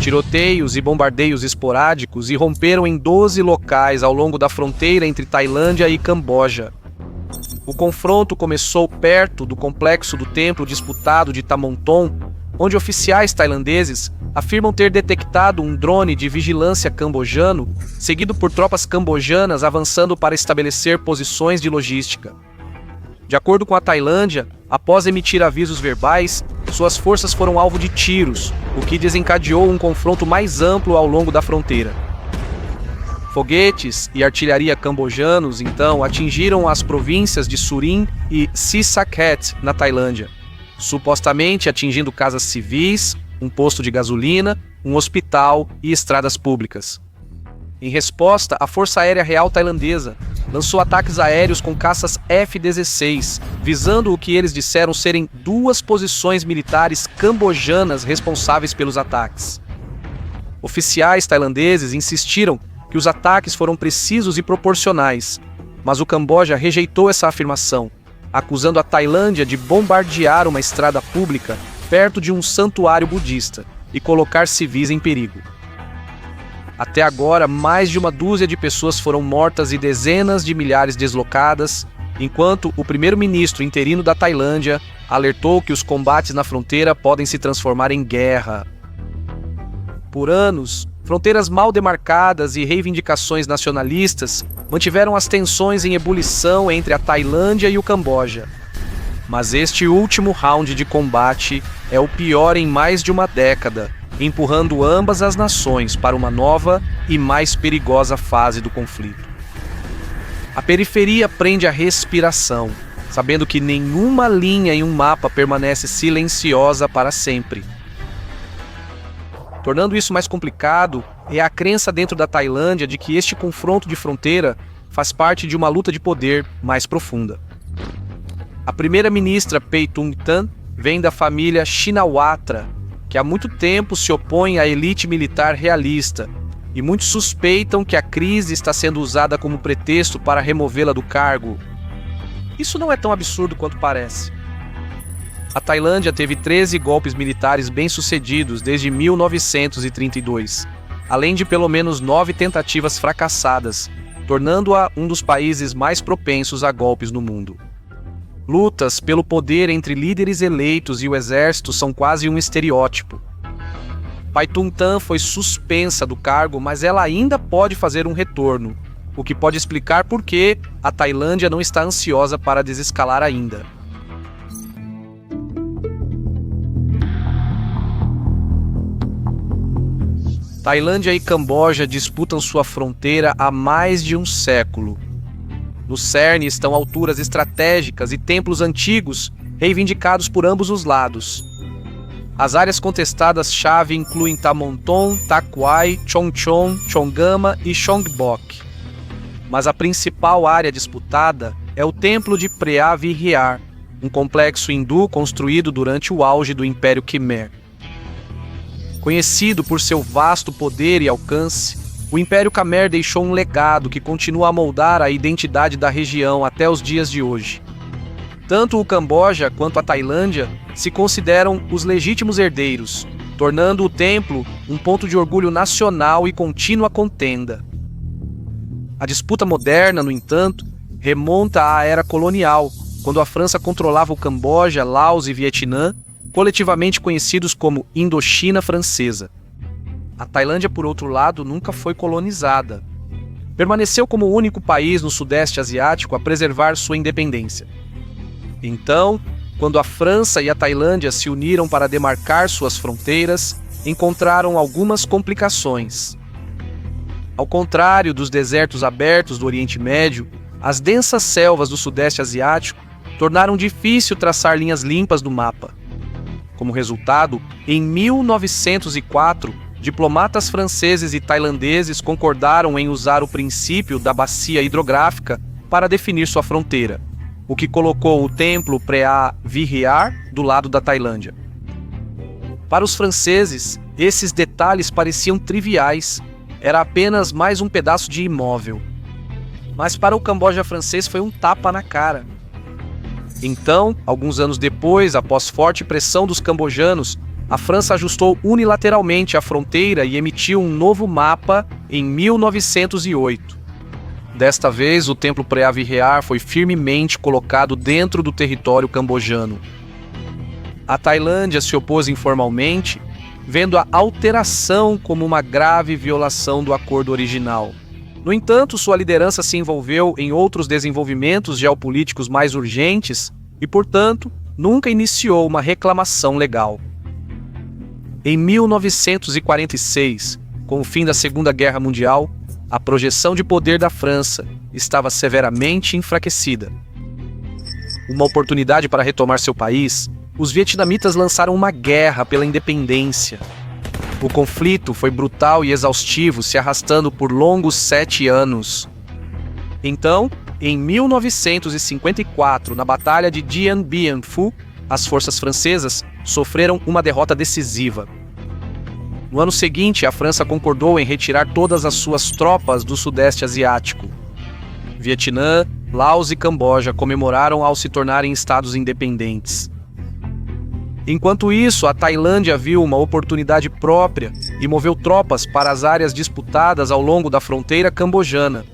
tiroteios e bombardeios esporádicos irromperam em 12 locais ao longo da fronteira entre Tailândia e Camboja. O confronto começou perto do complexo do templo disputado de Tamonton, onde oficiais tailandeses afirmam ter detectado um drone de vigilância cambojano, seguido por tropas cambojanas avançando para estabelecer posições de logística. De acordo com a Tailândia, após emitir avisos verbais, suas forças foram alvo de tiros, o que desencadeou um confronto mais amplo ao longo da fronteira. Foguetes e artilharia cambojanos, então, atingiram as províncias de Surin e Sisaket, na Tailândia, supostamente atingindo casas civis, um posto de gasolina, um hospital e estradas públicas. Em resposta, a Força Aérea Real Tailandesa lançou ataques aéreos com caças F-16, visando o que eles disseram serem 2 posições militares cambojanas responsáveis pelos ataques. Oficiais tailandeses insistiram que os ataques foram precisos e proporcionais, mas o Camboja rejeitou essa afirmação, acusando a Tailândia de bombardear uma estrada pública perto de um santuário budista e colocar civis em perigo. Até agora, mais de 12 pessoas foram mortas e dezenas de milhares deslocadas, enquanto o primeiro-ministro interino da Tailândia alertou que os combates na fronteira podem se transformar em guerra. Por anos, fronteiras mal demarcadas e reivindicações nacionalistas mantiveram as tensões em ebulição entre a Tailândia e o Camboja. Mas este último round de combate é o pior em mais de uma década, empurrando ambas as nações para uma nova e mais perigosa fase do conflito. A periferia prende a respiração, sabendo que nenhuma linha em um mapa permanece silenciosa para sempre. Tornando isso mais complicado, é a crença dentro da Tailândia de que este confronto de fronteira faz parte de uma luta de poder mais profunda. A primeira-ministra Paetongtarn vem da família Shinawatra, que há muito tempo se opõe à elite militar realista, e muitos suspeitam que a crise está sendo usada como pretexto para removê-la do cargo. Isso não é tão absurdo quanto parece. A Tailândia teve 13 golpes militares bem-sucedidos desde 1932, além de pelo menos 9 tentativas fracassadas, tornando-a um dos países mais propensos a golpes no mundo. Lutas pelo poder entre líderes eleitos e o exército são quase um estereótipo. Paetongtarn foi suspensa do cargo, mas ela ainda pode fazer um retorno, o que pode explicar por que a Tailândia não está ansiosa para desescalar ainda. Tailândia e Camboja disputam sua fronteira há mais de um século. No cerne estão alturas estratégicas e templos antigos reivindicados por ambos os lados. As áreas contestadas-chave incluem Tamonton, Takwai, Chongchon, Chongama e Chongbok. Mas a principal área disputada é o Templo de Preah Vihear, um complexo hindu construído durante o auge do Império Khmer. Conhecido por seu vasto poder e alcance, o Império Khmer deixou um legado que continua a moldar a identidade da região até os dias de hoje. Tanto o Camboja quanto a Tailândia se consideram os legítimos herdeiros, tornando o templo um ponto de orgulho nacional e contínua contenda. A disputa moderna, no entanto, remonta à era colonial, quando a França controlava o Camboja, Laos e Vietnã, coletivamente conhecidos como Indochina Francesa. A Tailândia, por outro lado, nunca foi colonizada. Permaneceu como o único país no Sudeste Asiático a preservar sua independência. Então, quando a França e a Tailândia se uniram para demarcar suas fronteiras, encontraram algumas complicações. Ao contrário dos desertos abertos do Oriente Médio, as densas selvas do Sudeste Asiático tornaram difícil traçar linhas limpas no mapa. Como resultado, em 1904, diplomatas franceses e tailandeses concordaram em usar o princípio da bacia hidrográfica para definir sua fronteira, o que colocou o templo Preah Vihear do lado da Tailândia. Para os franceses, esses detalhes pareciam triviais, era apenas mais um pedaço de imóvel. Mas para o Camboja francês foi um tapa na cara. Então, alguns anos depois, após forte pressão dos cambojanos, a França ajustou unilateralmente a fronteira e emitiu um novo mapa em 1908. Desta vez, o templo Preah Vihear foi firmemente colocado dentro do território cambojano. A Tailândia se opôs informalmente, vendo a alteração como uma grave violação do acordo original. No entanto, sua liderança se envolveu em outros desenvolvimentos geopolíticos mais urgentes e, portanto, nunca iniciou uma reclamação legal. Em 1946, com o fim da Segunda Guerra Mundial, a projeção de poder da França estava severamente enfraquecida. Uma oportunidade para retomar seu país, os vietnamitas lançaram uma guerra pela independência. O conflito foi brutal e exaustivo, se arrastando por longos 7 anos. Então, em 1954, na Batalha de Dien Bien Phu, as forças francesas sofreram uma derrota decisiva. No ano seguinte, a França concordou em retirar todas as suas tropas do Sudeste Asiático. Vietnã, Laos e Camboja comemoraram ao se tornarem estados independentes. Enquanto isso, a Tailândia viu uma oportunidade própria e moveu tropas para as áreas disputadas ao longo da fronteira cambojana.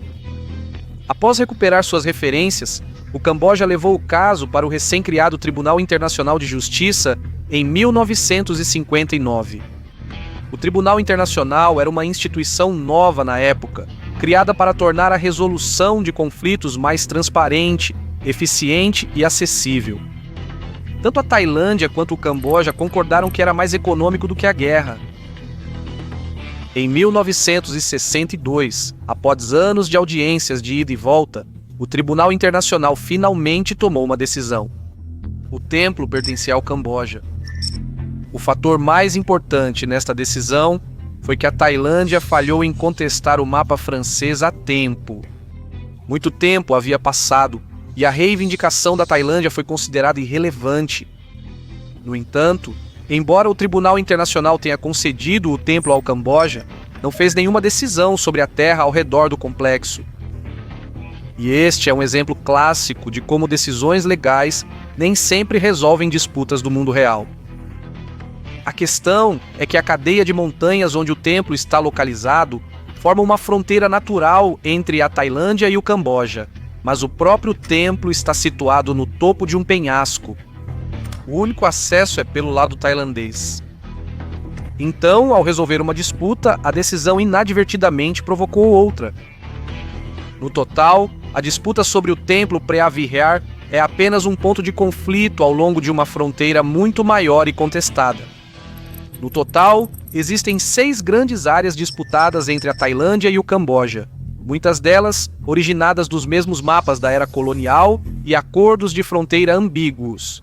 Após recuperar suas referências, o Camboja levou o caso para o recém-criado Tribunal Internacional de Justiça em 1959. O Tribunal Internacional era uma instituição nova na época, criada para tornar a resolução de conflitos mais transparente, eficiente e acessível. Tanto a Tailândia quanto o Camboja concordaram que era mais econômico do que a guerra. Em 1962, após anos de audiências de ida e volta, o Tribunal Internacional finalmente tomou uma decisão. O templo pertencia ao Camboja. O fator mais importante nesta decisão foi que a Tailândia falhou em contestar o mapa francês a tempo. Muito tempo havia passado e a reivindicação da Tailândia foi considerada irrelevante. No entanto, embora o Tribunal Internacional tenha concedido o templo ao Camboja, não fez nenhuma decisão sobre a terra ao redor do complexo. E este é um exemplo clássico de como decisões legais nem sempre resolvem disputas do mundo real. A questão é que a cadeia de montanhas onde o templo está localizado forma uma fronteira natural entre a Tailândia e o Camboja, mas o próprio templo está situado no topo de um penhasco. O único acesso é pelo lado tailandês. Então, ao resolver uma disputa, a decisão inadvertidamente provocou outra. No total, a disputa sobre o templo Preah Vihear é apenas um ponto de conflito ao longo de uma fronteira muito maior e contestada. No total, existem 6 grandes áreas disputadas entre a Tailândia e o Camboja, muitas delas originadas dos mesmos mapas da era colonial e acordos de fronteira ambíguos.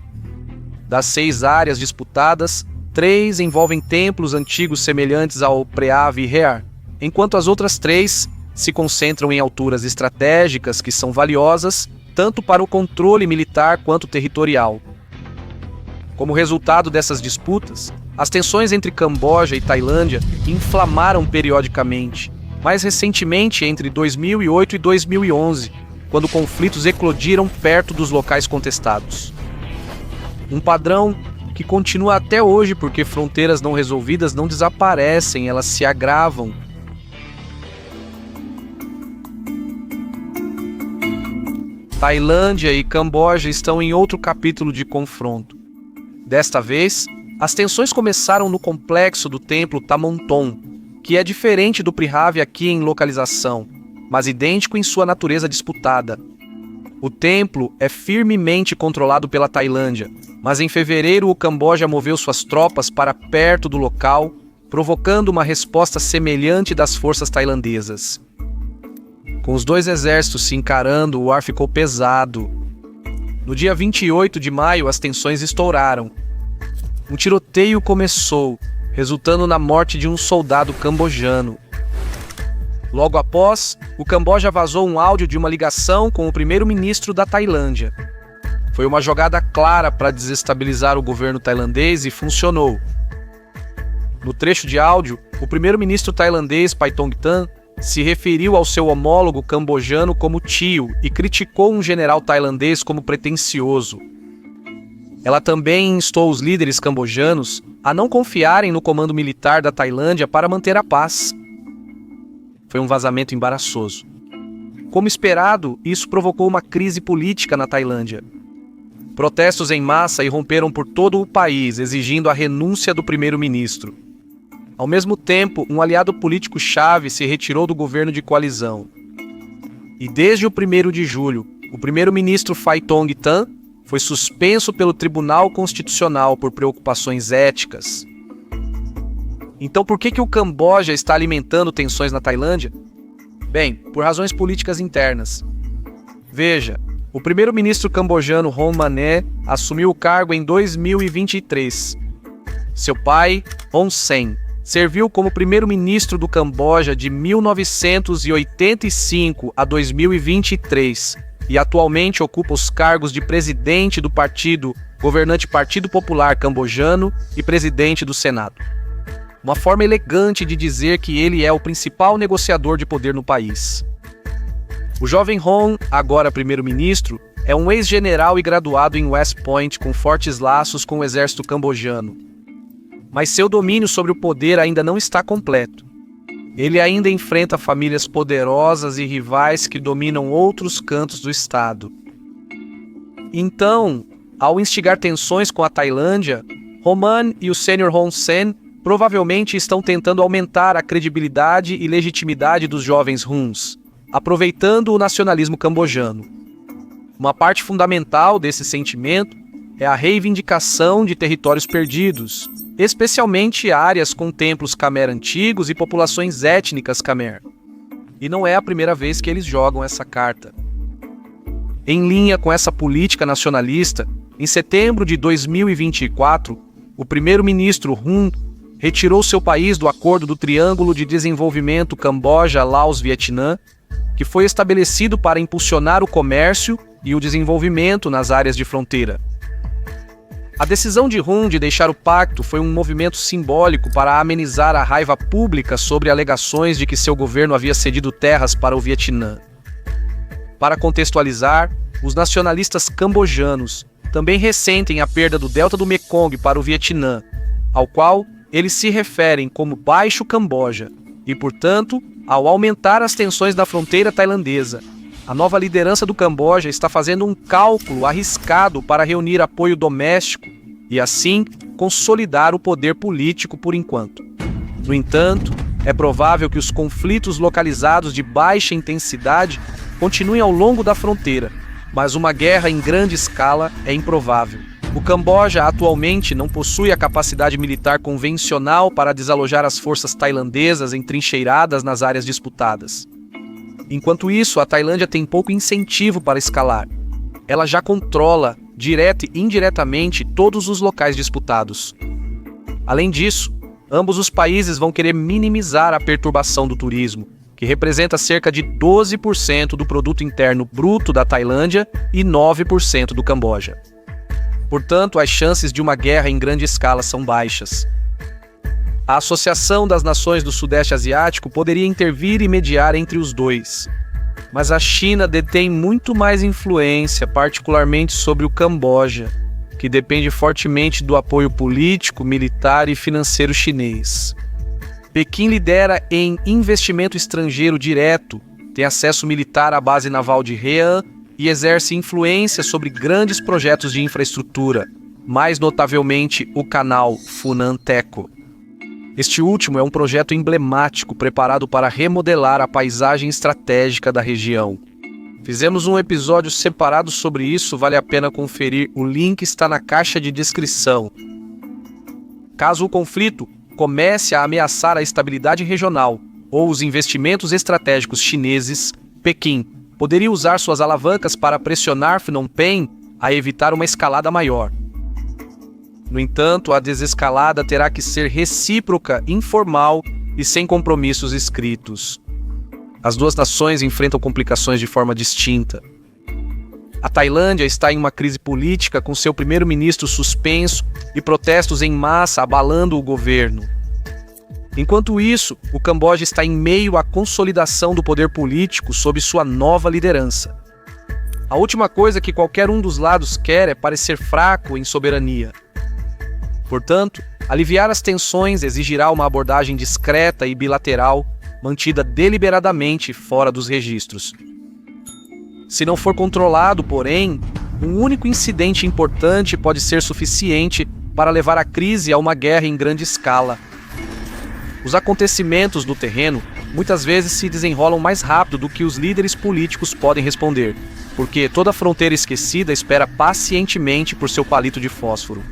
Das 6 áreas disputadas, 3 envolvem templos antigos semelhantes ao Preah Vihear, enquanto as outras 3 se concentram em alturas estratégicas que são valiosas tanto para o controle militar quanto territorial. Como resultado dessas disputas, as tensões entre Camboja e Tailândia inflamaram periodicamente, mais recentemente entre 2008 e 2011, quando conflitos eclodiram perto dos locais contestados. Um padrão que continua até hoje porque fronteiras não resolvidas não desaparecem, elas se agravam. Tailândia e Camboja estão em outro capítulo de confronto. Desta vez, as tensões começaram no complexo do templo Tamonton, que é diferente do Preah aqui em localização, mas idêntico em sua natureza disputada. O templo é firmemente controlado pela Tailândia, mas em fevereiro o Camboja moveu suas tropas para perto do local, provocando uma resposta semelhante das forças tailandesas. Com os 2 exércitos se encarando, o ar ficou pesado. No dia 28 de maio, as tensões estouraram. Um tiroteio começou, resultando na morte de um soldado cambojano. Logo após, o Camboja vazou um áudio de uma ligação com o primeiro-ministro da Tailândia. Foi uma jogada clara para desestabilizar o governo tailandês e funcionou. No trecho de áudio, o primeiro-ministro tailandês Paetongtarn se referiu ao seu homólogo cambojano como tio e criticou um general tailandês como pretensioso. Ela também instou os líderes cambojanos a não confiarem no comando militar da Tailândia para manter a paz. Foi um vazamento embaraçoso. Como esperado, isso provocou uma crise política na Tailândia. Protestos em massa irromperam por todo o país, exigindo a renúncia do primeiro-ministro. Ao mesmo tempo, um aliado político-chave se retirou do governo de coalizão. E desde o 1º de julho, o primeiro-ministro Phaitong Tan foi suspenso pelo Tribunal Constitucional por preocupações éticas. Então, por que o Camboja está alimentando tensões na Tailândia? Bem, por razões políticas internas. Veja, o primeiro-ministro cambojano Hun Manet assumiu o cargo em 2023. Seu pai, Hun Sen, serviu como primeiro-ministro do Camboja de 1985 a 2023 e atualmente ocupa os cargos de presidente do partido, governante Partido Popular Cambojano e presidente do Senado. Uma forma elegante de dizer que ele é o principal negociador de poder no país. O jovem Hun, agora primeiro-ministro, é um ex-general e graduado em West Point com fortes laços com o exército cambojano. Mas seu domínio sobre o poder ainda não está completo. Ele ainda enfrenta famílias poderosas e rivais que dominam outros cantos do estado. Então, ao instigar tensões com a Tailândia, Roman e o sênior Hun Sen provavelmente estão tentando aumentar a credibilidade e legitimidade dos jovens Huns, aproveitando o nacionalismo cambojano. Uma parte fundamental desse sentimento é a reivindicação de territórios perdidos, especialmente áreas com templos Khmer antigos e populações étnicas Khmer. E não é a primeira vez que eles jogam essa carta. Em linha com essa política nacionalista, em setembro de 2024, o primeiro-ministro Hun retirou seu país do Acordo do Triângulo de Desenvolvimento Camboja-Laos-Vietnã, que foi estabelecido para impulsionar o comércio e o desenvolvimento nas áreas de fronteira. A decisão de Hun de deixar o pacto foi um movimento simbólico para amenizar a raiva pública sobre alegações de que seu governo havia cedido terras para o Vietnã. Para contextualizar, os nacionalistas cambojanos também ressentem a perda do delta do Mekong para o Vietnã, ao qual eles se referem como Baixo Camboja, e, portanto, ao aumentar as tensões na fronteira tailandesa, a nova liderança do Camboja está fazendo um cálculo arriscado para reunir apoio doméstico e, assim, consolidar o poder político por enquanto. No entanto, é provável que os conflitos localizados de baixa intensidade continuem ao longo da fronteira, mas uma guerra em grande escala é improvável. O Camboja atualmente não possui a capacidade militar convencional para desalojar as forças tailandesas entrincheiradas nas áreas disputadas. Enquanto isso, a Tailândia tem pouco incentivo para escalar. Ela já controla, direta e indiretamente, todos os locais disputados. Além disso, ambos os países vão querer minimizar a perturbação do turismo, que representa cerca de 12% do produto interno bruto da Tailândia e 9% do Camboja. Portanto, as chances de uma guerra em grande escala são baixas. A Associação das Nações do Sudeste Asiático poderia intervir e mediar entre os dois. Mas a China detém muito mais influência, particularmente sobre o Camboja, que depende fortemente do apoio político, militar e financeiro chinês. Pequim lidera em investimento estrangeiro direto, tem acesso militar à base naval de Hainan e exerce influência sobre grandes projetos de infraestrutura, mais notavelmente o canal Funan-Teco. Este último é um projeto emblemático preparado para remodelar a paisagem estratégica da região. Fizemos um episódio separado sobre isso, vale a pena conferir, o link está na caixa de descrição. Caso o conflito comece a ameaçar a estabilidade regional ou os investimentos estratégicos chineses, Pequim poderia usar suas alavancas para pressionar Phnom Penh a evitar uma escalada maior. No entanto, a desescalada terá que ser recíproca, informal e sem compromissos escritos. As duas nações enfrentam complicações de forma distinta. A Tailândia está em uma crise política com seu primeiro-ministro suspenso e protestos em massa abalando o governo. Enquanto isso, o Camboja está em meio à consolidação do poder político sob sua nova liderança. A última coisa que qualquer um dos lados quer é parecer fraco em soberania. Portanto, aliviar as tensões exigirá uma abordagem discreta e bilateral, mantida deliberadamente fora dos registros. Se não for controlado, porém, um único incidente importante pode ser suficiente para levar a crise a uma guerra em grande escala. Os acontecimentos no terreno muitas vezes se desenrolam mais rápido do que os líderes políticos podem responder, porque toda fronteira esquecida espera pacientemente por seu palito de fósforo.